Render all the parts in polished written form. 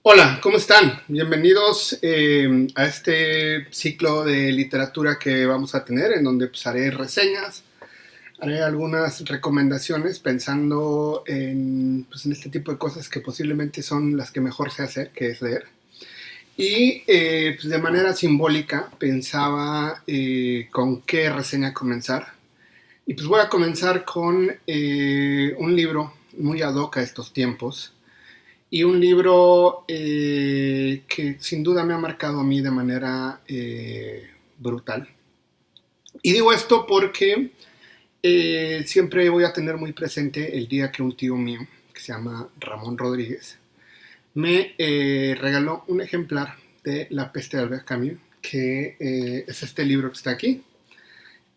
Hola, ¿cómo están? Bienvenidos a este ciclo de literatura que vamos a tener, en donde pues, haré reseñas, haré algunas recomendaciones pensando en este tipo de cosas que posiblemente son las que mejor sé hacer, que es leer. Y pues, de manera simbólica pensaba con qué reseña comenzar. Y pues voy a comenzar con un libro muy ad hoc a estos tiempos y un libro que sin duda me ha marcado a mí de manera brutal. Y digo esto porque siempre voy a tener muy presente el día que un tío mío, que se llama Ramón Rodríguez, me regaló un ejemplar de La peste de Albert Camus, que es este libro que está aquí.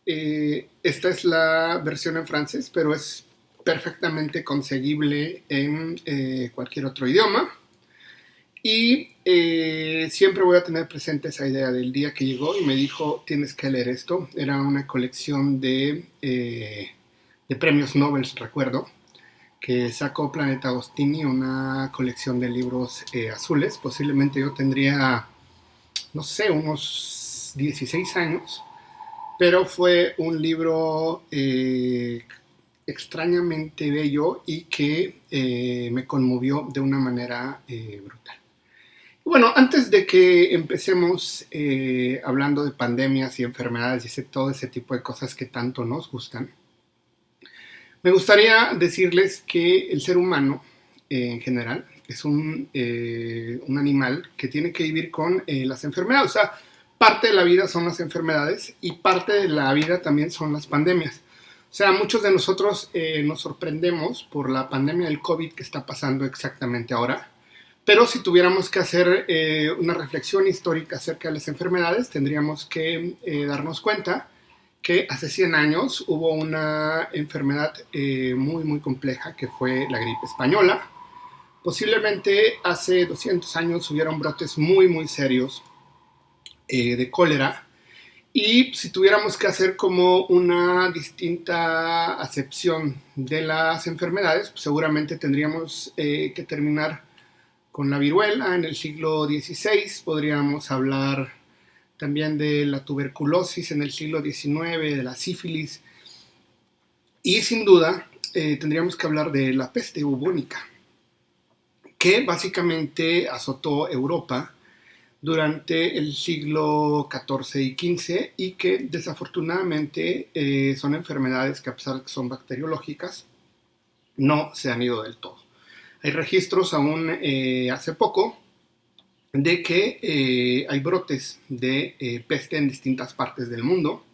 Esta es la versión en francés, pero es perfectamente conseguible en cualquier otro idioma. Y siempre voy a tener presente esa idea del día que llegó y me dijo, tienes que leer esto. Era una colección de premios Nobel, recuerdo, que sacó Planeta Agostini, una colección de libros azules. Posiblemente yo tendría, no sé, unos 16 años, pero fue un libro extrañamente bello y que me conmovió de una manera brutal. Bueno, antes de que empecemos hablando de pandemias y enfermedades y todo ese tipo de cosas que tanto nos gustan, me gustaría decirles que el ser humano en general es un animal que tiene que vivir con las enfermedades. O sea, parte de la vida son las enfermedades y parte de la vida también son las pandemias. O sea, muchos de nosotros nos sorprendemos por la pandemia del COVID que está pasando exactamente ahora. Pero si tuviéramos que hacer una reflexión histórica acerca de las enfermedades, tendríamos que darnos cuenta que hace 100 años hubo una enfermedad muy, muy compleja que fue la gripe española. Posiblemente hace 200 años hubieron brotes muy, muy serios de cólera. Y si tuviéramos que hacer como una distinta acepción de las enfermedades, pues seguramente tendríamos que terminar con la viruela en el siglo XVI. Podríamos hablar también de la tuberculosis en el siglo XIX, de la sífilis. Y sin duda tendríamos que hablar de la peste bubónica, que básicamente azotó Europa durante el siglo XIV y XV y que desafortunadamente son enfermedades que, a pesar de que son bacteriológicas, no se han ido del todo. Hay registros aún hace poco de que hay brotes de peste en distintas partes del mundo.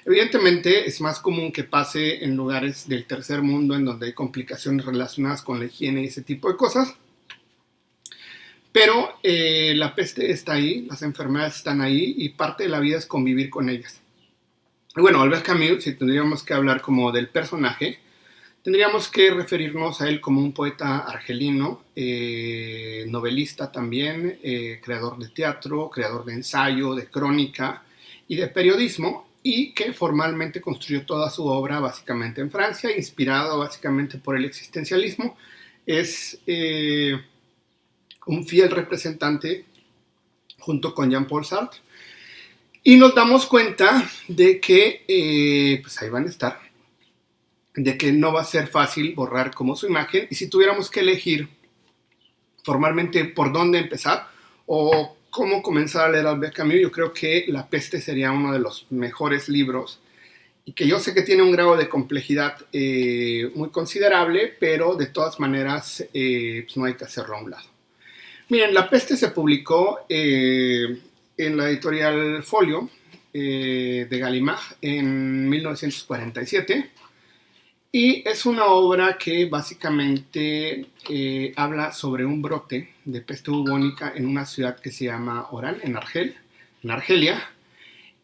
Evidentemente es más común que pase en lugares del tercer mundo en donde hay complicaciones relacionadas con la higiene y ese tipo de cosas, pero la peste está ahí, las enfermedades están ahí y parte de la vida es convivir con ellas. Y bueno, Albert Camus, si tendríamos que hablar como del personaje, tendríamos que referirnos a él como un poeta argelino, novelista también, creador de teatro, creador de ensayo, de crónica y de periodismo, y que formalmente construyó toda su obra básicamente en Francia, inspirado básicamente por el existencialismo. Es un fiel representante junto con Jean-Paul Sartre. Y nos damos cuenta de que pues ahí van a estar, de que no va a ser fácil borrar como su imagen, y si tuviéramos que elegir formalmente por dónde empezar o cómo comenzar a leer Albert Camus, yo creo que La peste sería uno de los mejores libros, y que yo sé que tiene un grado de complejidad muy considerable, pero de todas maneras pues no hay que hacerlo a un lado. Miren, La peste se publicó en la editorial Folio de Gallimard en 1947. Y es una obra que básicamente habla sobre un brote de peste bubónica en una ciudad que se llama Oran, en Argelia.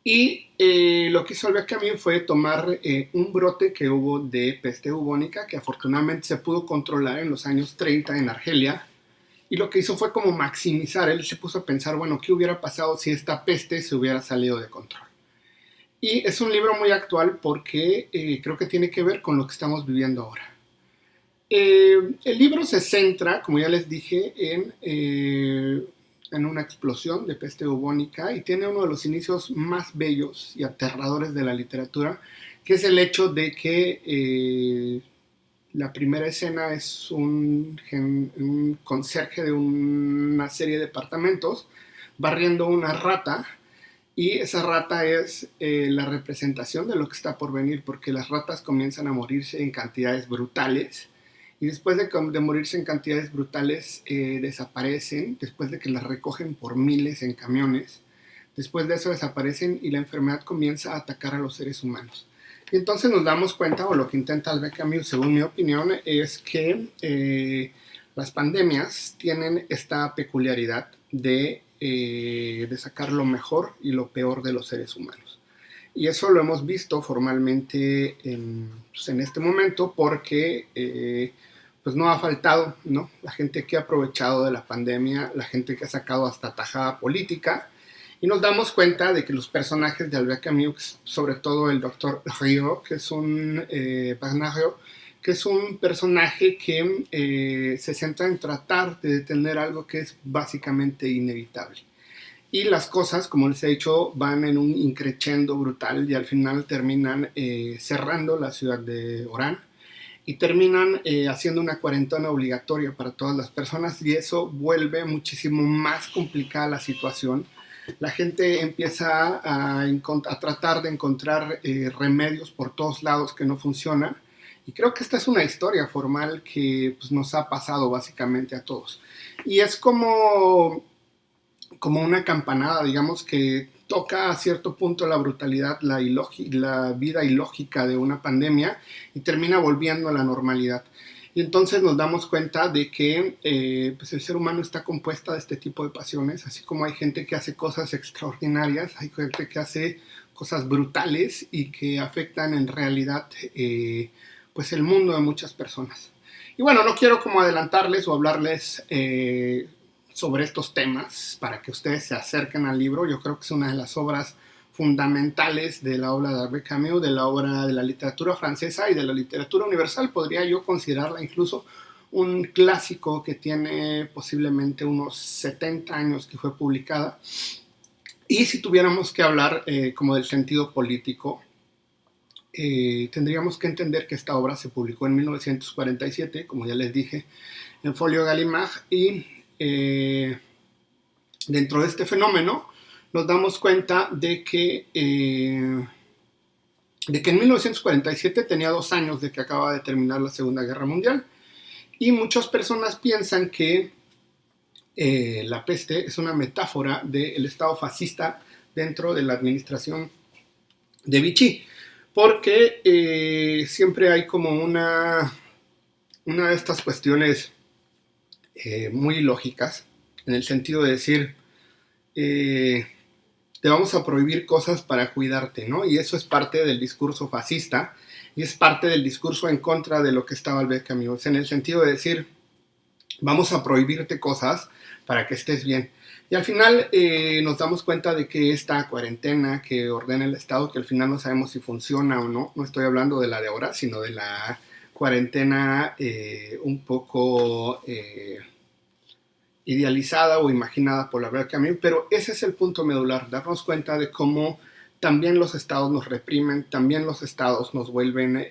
Y lo que hizo Albert Camus fue tomar un brote que hubo de peste bubónica, que afortunadamente se pudo controlar en los años 30 en Argelia. Y lo que hizo fue como maximizar. Él se puso a pensar, bueno, ¿qué hubiera pasado si esta peste se hubiera salido de control? Y es un libro muy actual porque creo que tiene que ver con lo que estamos viviendo ahora. El libro se centra, como ya les dije, en una explosión de peste bubónica y tiene uno de los inicios más bellos y aterradores de la literatura, que es el hecho de que la primera escena es un conserje de una serie de departamentos barriendo una rata, y esa rata es la representación de lo que está por venir, porque las ratas comienzan a morirse en cantidades brutales y después de morirse en cantidades brutales desaparecen, después de que las recogen por miles en camiones. Después de eso desaparecen y la enfermedad comienza a atacar a los seres humanos. Y entonces nos damos cuenta, o lo que intenta Albert Camus, según mi opinión, es que las pandemias tienen esta peculiaridad de sacar lo mejor y lo peor de los seres humanos. Y eso lo hemos visto formalmente en este momento porque pues no ha faltado, ¿no?, la gente que ha aprovechado de la pandemia, la gente que ha sacado hasta tajada política, y nos damos cuenta de que los personajes de Albert Camus, sobre todo el doctor Rio, que es un Barnario, que es un personaje que se centra en tratar de detener algo que es básicamente inevitable. Y las cosas, como les he dicho, van en un increchendo brutal y al final terminan cerrando la ciudad de Orán y terminan haciendo una cuarentena obligatoria para todas las personas, y eso vuelve muchísimo más complicada la situación. La gente empieza a tratar de encontrar remedios por todos lados que no funcionan, y creo que esta es una historia formal que pues, nos ha pasado básicamente a todos. Y es como una campanada, digamos, que toca a cierto punto la brutalidad, la vida ilógica de una pandemia y termina volviendo a la normalidad. Y entonces nos damos cuenta de que pues el ser humano está compuesto de este tipo de pasiones, así como hay gente que hace cosas extraordinarias, hay gente que hace cosas brutales y que afectan en realidad pues el mundo de muchas personas. Y bueno, no quiero como adelantarles o hablarles sobre estos temas para que ustedes se acerquen al libro. Yo creo que es una de las obras fundamentales de la obra de Albert Camus, de la obra de la literatura francesa y de la literatura universal. Podría yo considerarla incluso un clásico que tiene posiblemente unos 70 años que fue publicada. Y si tuviéramos que hablar como del sentido político, tendríamos que entender que esta obra se publicó en 1947, como ya les dije, en Folio Gallimard, y dentro de este fenómeno nos damos cuenta de que en 1947 tenía 2 años de que acaba de terminar la Segunda Guerra Mundial, y muchas personas piensan que la peste es una metáfora del estado fascista dentro de la administración de Vichy, porque siempre hay como una de estas cuestiones muy lógicas, en el sentido de decir, te vamos a prohibir cosas para cuidarte, ¿no? Y eso es parte del discurso fascista y es parte del discurso en contra de lo que estaba Albert Camus, en el sentido de decir, vamos a prohibirte cosas para que estés bien. Y al final nos damos cuenta de que esta cuarentena que ordena el Estado, que al final no sabemos si funciona o no, no estoy hablando de la de ahora, sino de la cuarentena un poco idealizada o imaginada por Albert Camus, pero ese es el punto medular, darnos cuenta de cómo también los estados nos reprimen, también los estados nos vuelven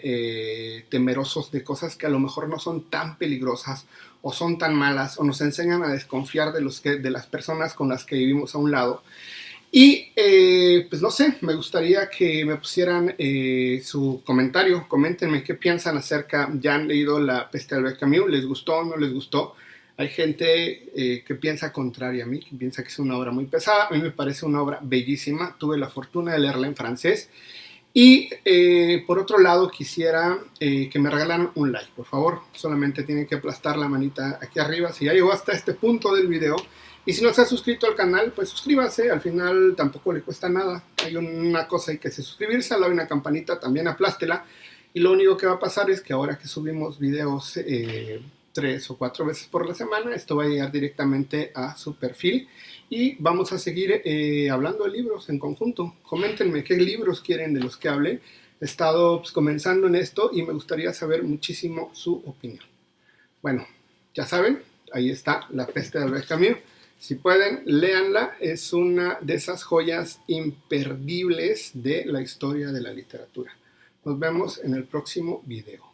temerosos de cosas que a lo mejor no son tan peligrosas o son tan malas, o nos enseñan a desconfiar de las personas con las que vivimos a un lado. Y pues no sé, me gustaría que me pusieran su comentario, coméntenme qué piensan acerca, ya han leído La peste de Albert Camus, ¿les gustó o no les gustó? Hay gente que piensa contrario a mí, que piensa que es una obra muy pesada. A mí me parece una obra bellísima, tuve la fortuna de leerla en francés. Y por otro lado quisiera que me regalaran un like, por favor. Solamente tienen que aplastar la manita aquí arriba si ya llegó hasta este punto del video. Y si no se ha suscrito al canal, pues suscríbase, al final tampoco le cuesta nada. Hay una cosa, hay que suscribirse, al lado hay una campanita, también aplástela. Y lo único que va a pasar es que ahora que subimos videos 3 o 4 veces por la semana, esto va a llegar directamente a su perfil y vamos a seguir hablando de libros en conjunto. Coméntenme qué libros quieren de los que hable. He estado pues, comenzando en esto y me gustaría saber muchísimo su opinión. Bueno, ya saben, ahí está La peste de Albert Camus. Si pueden, léanla. Es una de esas joyas imperdibles de la historia de la literatura. Nos vemos en el próximo video.